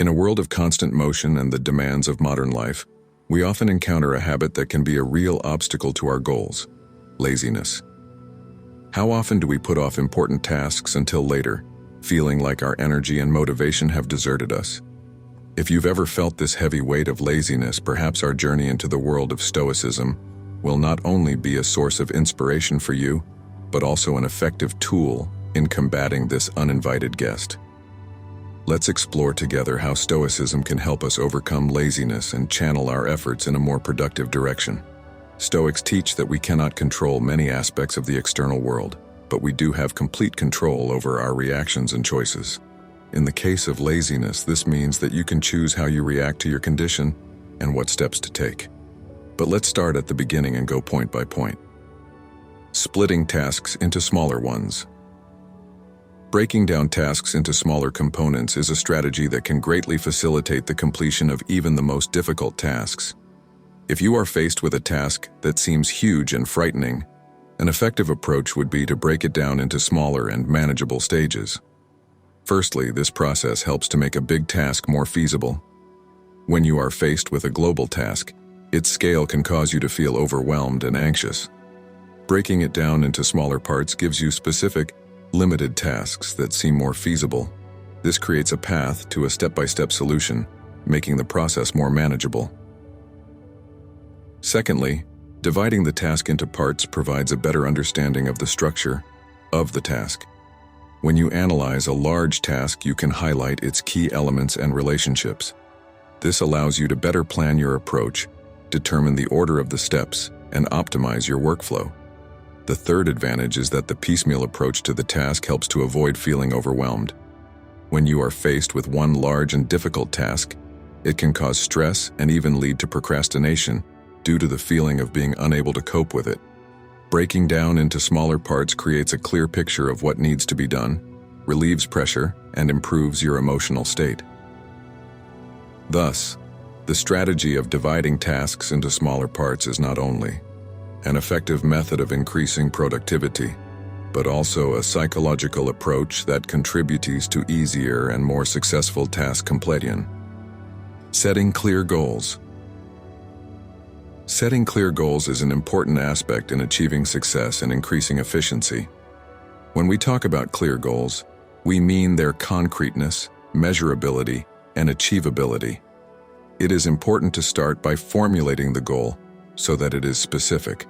In a world of constant motion and the demands of modern life, we often encounter a habit that can be a real obstacle to our goals: laziness. How often do we put off important tasks until later, feeling like our energy and motivation have deserted us? If you've ever felt this heavy weight of laziness, perhaps our journey into the world of Stoicism will not only be a source of inspiration for you, but also an effective tool in combating this uninvited guest. Let's explore together how Stoicism can help us overcome laziness and channel our efforts in a more productive direction. Stoics teach that we cannot control many aspects of the external world, but we do have complete control over our reactions and choices. In the case of laziness, this means that you can choose how you react to your condition and what steps to take. But let's start at the beginning and go point by point. Splitting tasks into smaller ones. Breaking down tasks into smaller components is a strategy that can greatly facilitate the completion of even the most difficult tasks. If you are faced with a task that seems huge and frightening, an effective approach would be to break it down into smaller and manageable stages. Firstly, this process helps to make a big task more feasible. When you are faced with a global task, its scale can cause you to feel overwhelmed and anxious. Breaking it down into smaller parts gives you specific, limited tasks that seem more feasible. This creates a path to a step-by-step solution, making the process more manageable. Secondly, dividing the task into parts provides a better understanding of the structure of the task. When you analyze a large task, you can highlight its key elements and relationships. This allows you to better plan your approach, determine the order of the steps, and optimize your workflow. The third advantage is that the piecemeal approach to the task helps to avoid feeling overwhelmed. When you are faced with one large and difficult task, it can cause stress and even lead to procrastination due to the feeling of being unable to cope with it. Breaking down into smaller parts creates a clear picture of what needs to be done, relieves pressure, and improves your emotional state. Thus, the strategy of dividing tasks into smaller parts is not only an effective method of increasing productivity, but also a psychological approach that contributes to easier and more successful task completion. Setting clear goals. Setting clear goals is an important aspect in achieving success and increasing efficiency. When we talk about clear goals, we mean their concreteness, measurability, and achievability. It is important to start by formulating the goal so that it is specific.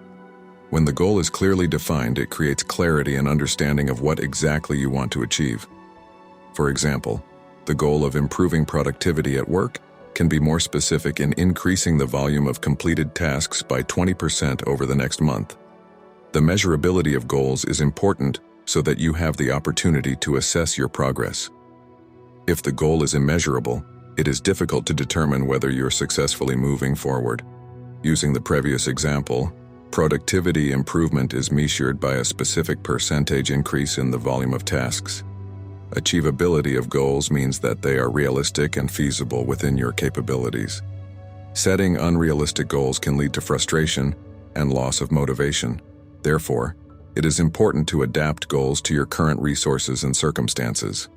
When the goal is clearly defined, it creates clarity and understanding of what exactly you want to achieve. For example, the goal of improving productivity at work can be more specific in increasing the volume of completed tasks by 20% over the next month. The measurability of goals is important so that you have the opportunity to assess your progress. If the goal is immeasurable, it is difficult to determine whether you're successfully moving forward. Using the previous example, productivity improvement is measured by a specific percentage increase in the volume of tasks. Achievability of goals means that they are realistic and feasible within your capabilities. Setting unrealistic goals can lead to frustration and loss of motivation. Therefore, it is important to adapt goals to your current resources and circumstances.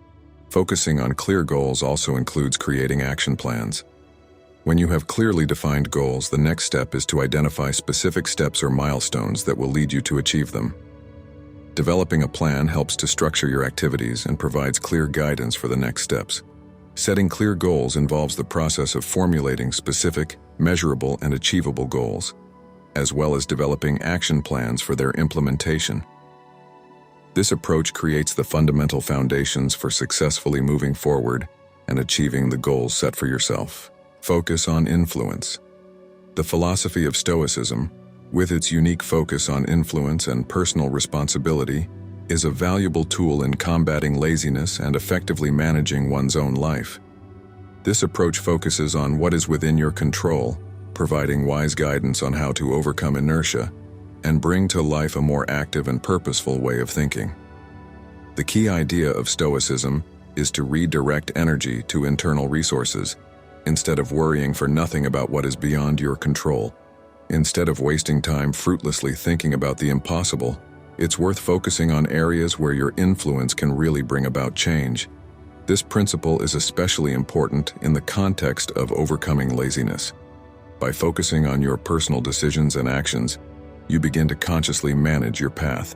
Focusing on clear goals also includes creating action plans. When you have clearly defined goals, the next step is to identify specific steps or milestones that will lead you to achieve them. Developing a plan helps to structure your activities and provides clear guidance for the next steps. Setting clear goals involves the process of formulating specific, measurable, and achievable goals, as well as developing action plans for their implementation. This approach creates the fundamental foundations for successfully moving forward and achieving the goals set for yourself. Focus on influence. The philosophy of Stoicism, with its unique focus on influence and personal responsibility, is a valuable tool in combating laziness and effectively managing one's own life. This approach focuses on what is within your control, providing wise guidance on how to overcome inertia and bring to life a more active and purposeful way of thinking. The key idea of Stoicism is to redirect energy to internal resources, instead of worrying for nothing about what is beyond your control. Instead of wasting time fruitlessly thinking about the impossible, it's worth focusing on areas where your influence can really bring about change. This principle is especially important in the context of overcoming laziness. By focusing on your personal decisions and actions, you begin to consciously manage your path.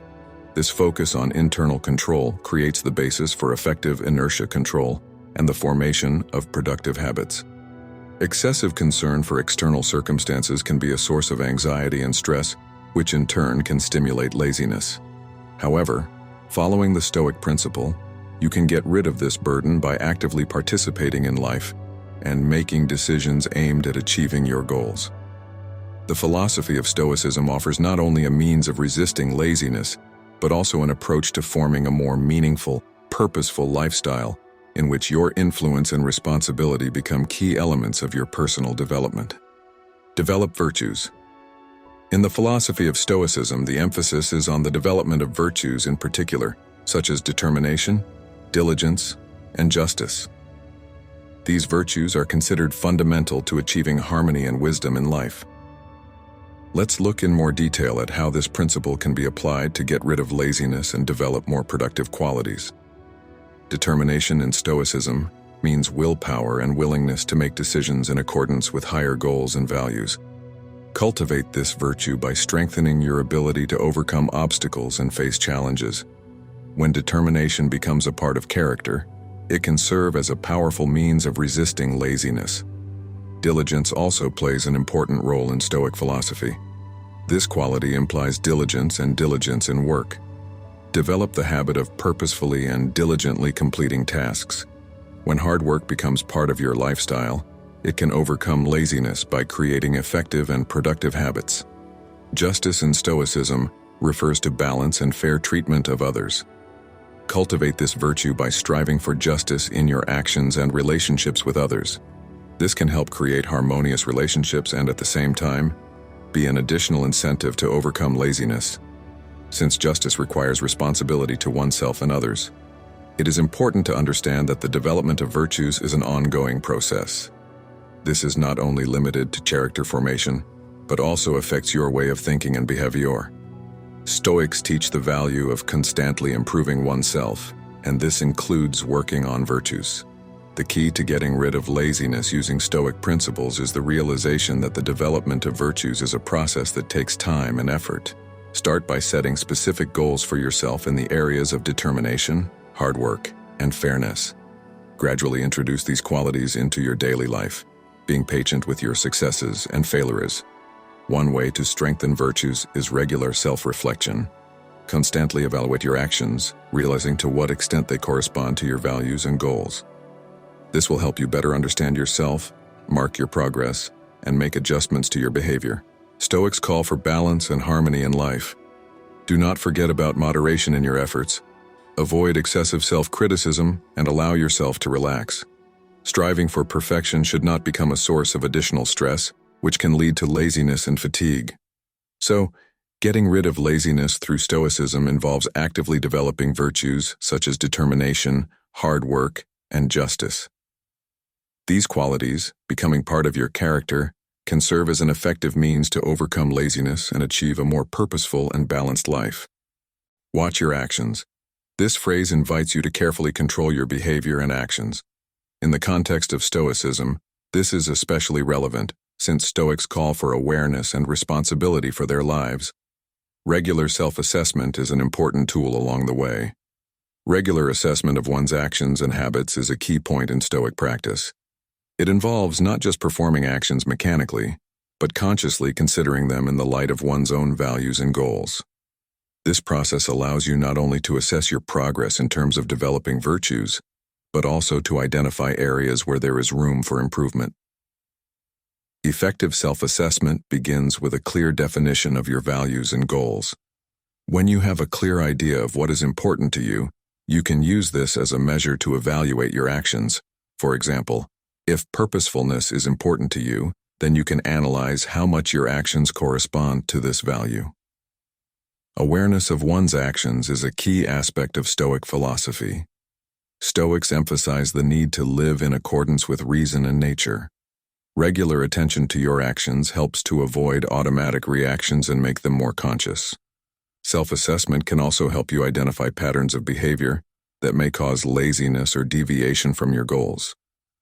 This focus on internal control creates the basis for effective inertia control and the formation of productive habits. Excessive concern for external circumstances can be a source of anxiety and stress, which in turn can stimulate laziness. However, following the Stoic principle, you can get rid of this burden by actively participating in life and making decisions aimed at achieving your goals. The philosophy of Stoicism offers not only a means of resisting laziness, but also an approach to forming a more meaningful, purposeful lifestyle in which your influence and responsibility become key elements of your personal development. Develop virtues. In the philosophy of Stoicism, the emphasis is on the development of virtues in particular, such as determination, diligence, and justice. These virtues are considered fundamental to achieving harmony and wisdom in life. Let's look in more detail at how this principle can be applied to get rid of laziness and develop more productive qualities. Determination in Stoicism means willpower and willingness to make decisions in accordance with higher goals and values. Cultivate this virtue by strengthening your ability to overcome obstacles and face challenges. When determination becomes a part of character, it can serve as a powerful means of resisting laziness. Diligence also plays an important role in Stoic philosophy. This quality implies diligence in work. Develop the habit of purposefully and diligently completing tasks. When hard work becomes part of your lifestyle, it can overcome laziness by creating effective and productive habits. Justice in Stoicism refers to balance and fair treatment of others. Cultivate this virtue by striving for justice in your actions and relationships with others. This can help create harmonious relationships and at the same time, be an additional incentive to overcome laziness. Since justice requires responsibility to oneself and others, it is important to understand that the development of virtues is an ongoing process. This is not only limited to character formation, but also affects your way of thinking and behavior. Stoics teach the value of constantly improving oneself, and this includes working on virtues. The key to getting rid of laziness using Stoic principles is the realization that the development of virtues is a process that takes time and effort. Start by setting specific goals for yourself in the areas of determination, hard work, and fairness. Gradually introduce these qualities into your daily life, being patient with your successes and failures. One way to strengthen virtues is regular self-reflection. Constantly evaluate your actions, realizing to what extent they correspond to your values and goals. This will help you better understand yourself, mark your progress, and make adjustments to your behavior. Stoics call for balance and harmony in life. Do not forget about moderation in your efforts. Avoid excessive self-criticism and allow yourself to relax. Striving for perfection should not become a source of additional stress, which can lead to laziness and fatigue. So, getting rid of laziness through Stoicism involves actively developing virtues such as determination, hard work, and justice. These qualities, becoming part of your character, can serve as an effective means to overcome laziness and achieve a more purposeful and balanced life. Watch your actions. This phrase invites you to carefully control your behavior and actions. In the context of Stoicism, this is especially relevant, since Stoics call for awareness and responsibility for their lives. Regular self-assessment is an important tool along the way. Regular assessment of one's actions and habits is a key point in Stoic practice. It involves not just performing actions mechanically, but consciously considering them in the light of one's own values and goals. This process allows you not only to assess your progress in terms of developing virtues, but also to identify areas where there is room for improvement. Effective self-assessment begins with a clear definition of your values and goals. When you have a clear idea of what is important to you, you can use this as a measure to evaluate your actions. For example, if purposefulness is important to you, then you can analyze how much your actions correspond to this value. Awareness of one's actions is a key aspect of Stoic philosophy. Stoics emphasize the need to live in accordance with reason and nature. Regular attention to your actions helps to avoid automatic reactions and make them more conscious. Self-assessment can also help you identify patterns of behavior, that may cause laziness or deviation from your goals.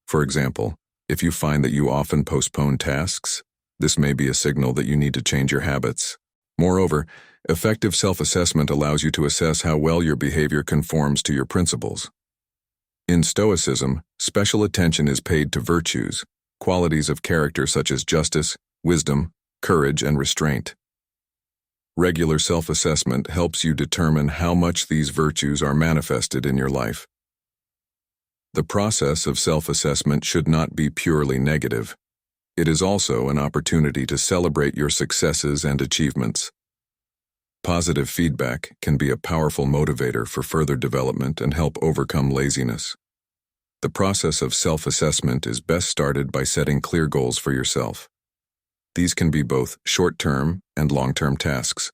For example, if you find that you often postpone tasks, this may be a signal that you need to change your habits. Moreover, effective self-assessment allows you to assess how well your behavior conforms to your principles. In Stoicism, special attention is paid to virtues, qualities of character such as justice, wisdom, courage, and restraint. Regular self-assessment helps you determine how much these virtues are manifested in your life. The process of self-assessment should not be purely negative. It is also an opportunity to celebrate your successes and achievements. Positive feedback can be a powerful motivator for further development and help overcome laziness. The process of self-assessment is best started by setting clear goals for yourself. These can be both short-term and long-term tasks.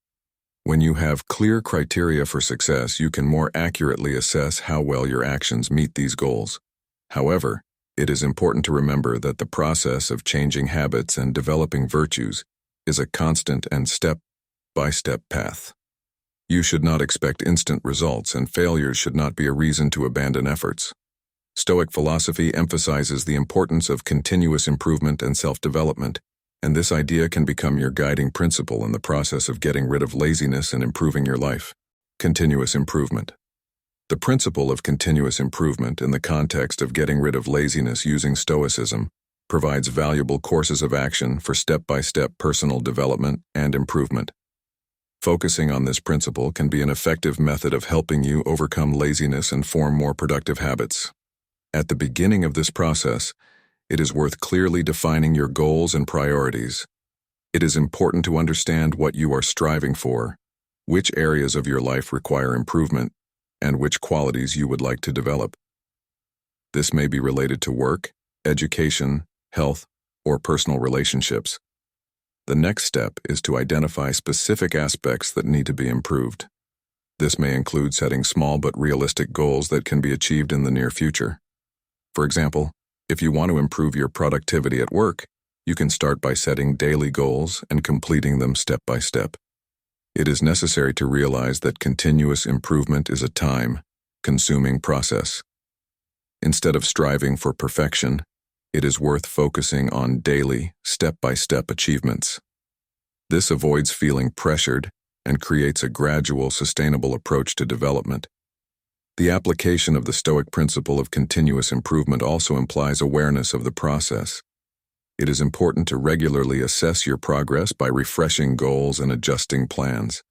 When you have clear criteria for success, you can more accurately assess how well your actions meet these goals. However, it is important to remember that the process of changing habits and developing virtues is a constant and step-by-step path. You should not expect instant results, and failures should not be a reason to abandon efforts. Stoic philosophy emphasizes the importance of continuous improvement and self-development, and this idea can become your guiding principle in the process of getting rid of laziness and improving your life. Continuous improvement. The principle of continuous improvement in the context of getting rid of laziness using Stoicism provides valuable courses of action for step-by-step personal development and improvement. Focusing on this principle can be an effective method of helping you overcome laziness and form more productive habits. At the beginning of this process, it is worth clearly defining your goals and priorities. It is important to understand what you are striving for, which areas of your life require improvement, and which qualities you would like to develop. This may be related to work, education, health, or personal relationships. The next step is to identify specific aspects that need to be improved. This may include setting small but realistic goals that can be achieved in the near future. For example, if you want to improve your productivity at work, you can start by setting daily goals and completing them step by step. It is necessary to realize that continuous improvement is a time-consuming process. Instead of striving for perfection, it is worth focusing on daily, step-by-step achievements. This avoids feeling pressured and creates a gradual, sustainable approach to development. The application of the Stoic principle of continuous improvement also implies awareness of the process. It is important to regularly assess your progress by refreshing goals and adjusting plans.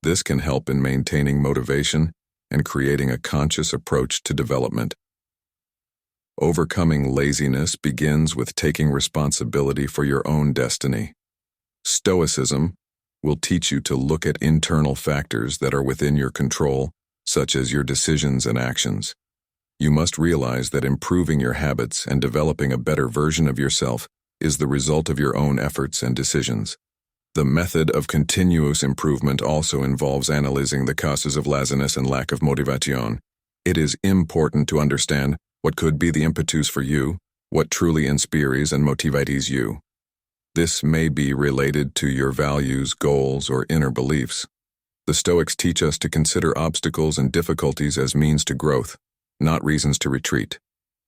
This can help in maintaining motivation and creating a conscious approach to development. Overcoming laziness begins with taking responsibility for your own destiny. Stoicism will teach you to look at internal factors that are within your control, such as your decisions and actions. You must realize that improving your habits and developing a better version of yourself is the result of your own efforts and decisions. The method of continuous improvement also involves analyzing the causes of laziness and lack of motivation. It is important to understand what could be the impetus for you, what truly inspires and motivates you. This may be related to your values, goals, or inner beliefs. The Stoics teach us to consider obstacles and difficulties as means to growth, not reasons to retreat.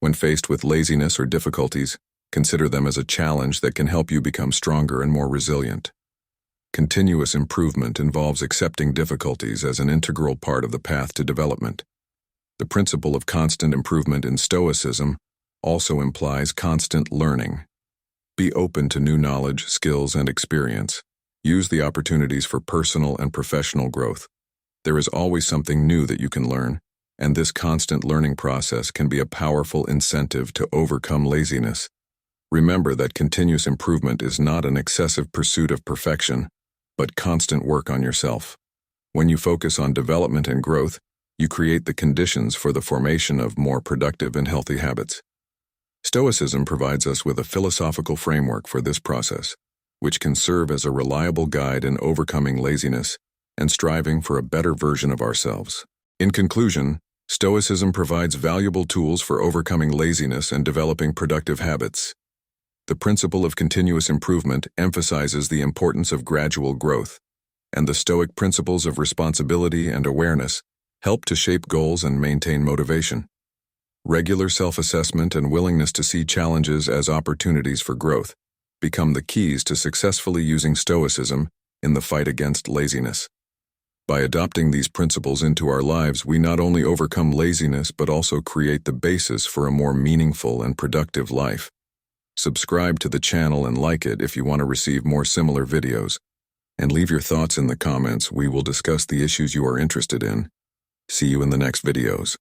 When faced with laziness or difficulties, consider them as a challenge that can help you become stronger and more resilient. Continuous improvement involves accepting difficulties as an integral part of the path to development. The principle of constant improvement in Stoicism also implies constant learning. Be open to new knowledge, skills, and experience. Use the opportunities for personal and professional growth. There is always something new that you can learn, and this constant learning process can be a powerful incentive to overcome laziness. Remember that continuous improvement is not an excessive pursuit of perfection, but constant work on yourself. When you focus on development and growth, you create the conditions for the formation of more productive and healthy habits. Stoicism provides us with a philosophical framework for this process, which can serve as a reliable guide in overcoming laziness and striving for a better version of ourselves. In conclusion, Stoicism provides valuable tools for overcoming laziness and developing productive habits. The principle of continuous improvement emphasizes the importance of gradual growth, and the Stoic principles of responsibility and awareness help to shape goals and maintain motivation. Regular self-assessment and willingness to see challenges as opportunities for growth become the keys to successfully using Stoicism in the fight against laziness. By adopting these principles into our lives, we not only overcome laziness but also create the basis for a more meaningful and productive life. Subscribe to the channel and like it if you want to receive more similar videos. And leave your thoughts in the comments. We will discuss the issues you are interested in. See you in the next videos.